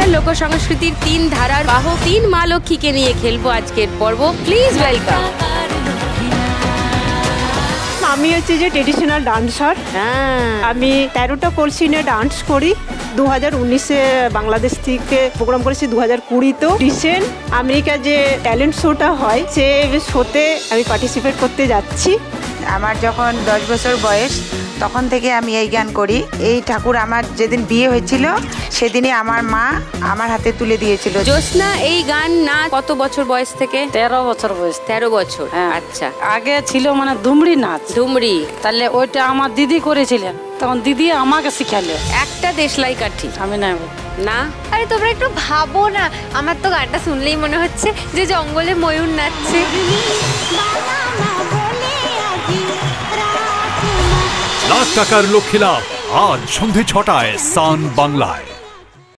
বাংলার লোক সংস্কৃতির 3 ধারার বাহক 3 মা লক্ষ্মীকে নিয়ে খেলবো আজকের পর্ব। Please welcome. আমি হচ্ছে যে ট্রেডিশনাল ডান্সার। আমি 13টা কোর্স নিয়ে ডান্স করি। 2019-এ বাংলাদেশ থেকে প্রোগ্রাম করেছি, 2020-তেও রিসেন্ট আমেরিকা যে ট্যালেন্ট শোটা হয় সে শোতে আমি পার্টিসিপেট করতে যাচ্ছি। আমার যখন 10 বছর বয়স তখন থেকে আমি এই গান করি। এই ঠাকুর আমার যেদিন বিয়ে হয়েছিল সেদিনই আমার মা আমার হাতে তুলে দিয়েছিল। জ্যোৎস্না এই গান না কত বছর বয়স থেকে? 13 বছর বয়স। 13 বছর। হ্যাঁ। আচ্ছা, আগে ছিল মানে ধুমড়ি নাচ। ধুমড়ি, তাহলে ওইটা আমার দিদি করেছিলেন, তখন দিদি আমাকে শিখালো। একটা দেশলাই কাঠি আমি না না। আরে তোমরা একটু ভাবো না, আমার তো গানটা শুনলেই মনে হচ্ছে যে জঙ্গলে ময়ূর নাচছে। লাখ টাকার লক্ষ্মী লাভ আজ সন্ধে 6টায় সান বাংলায়।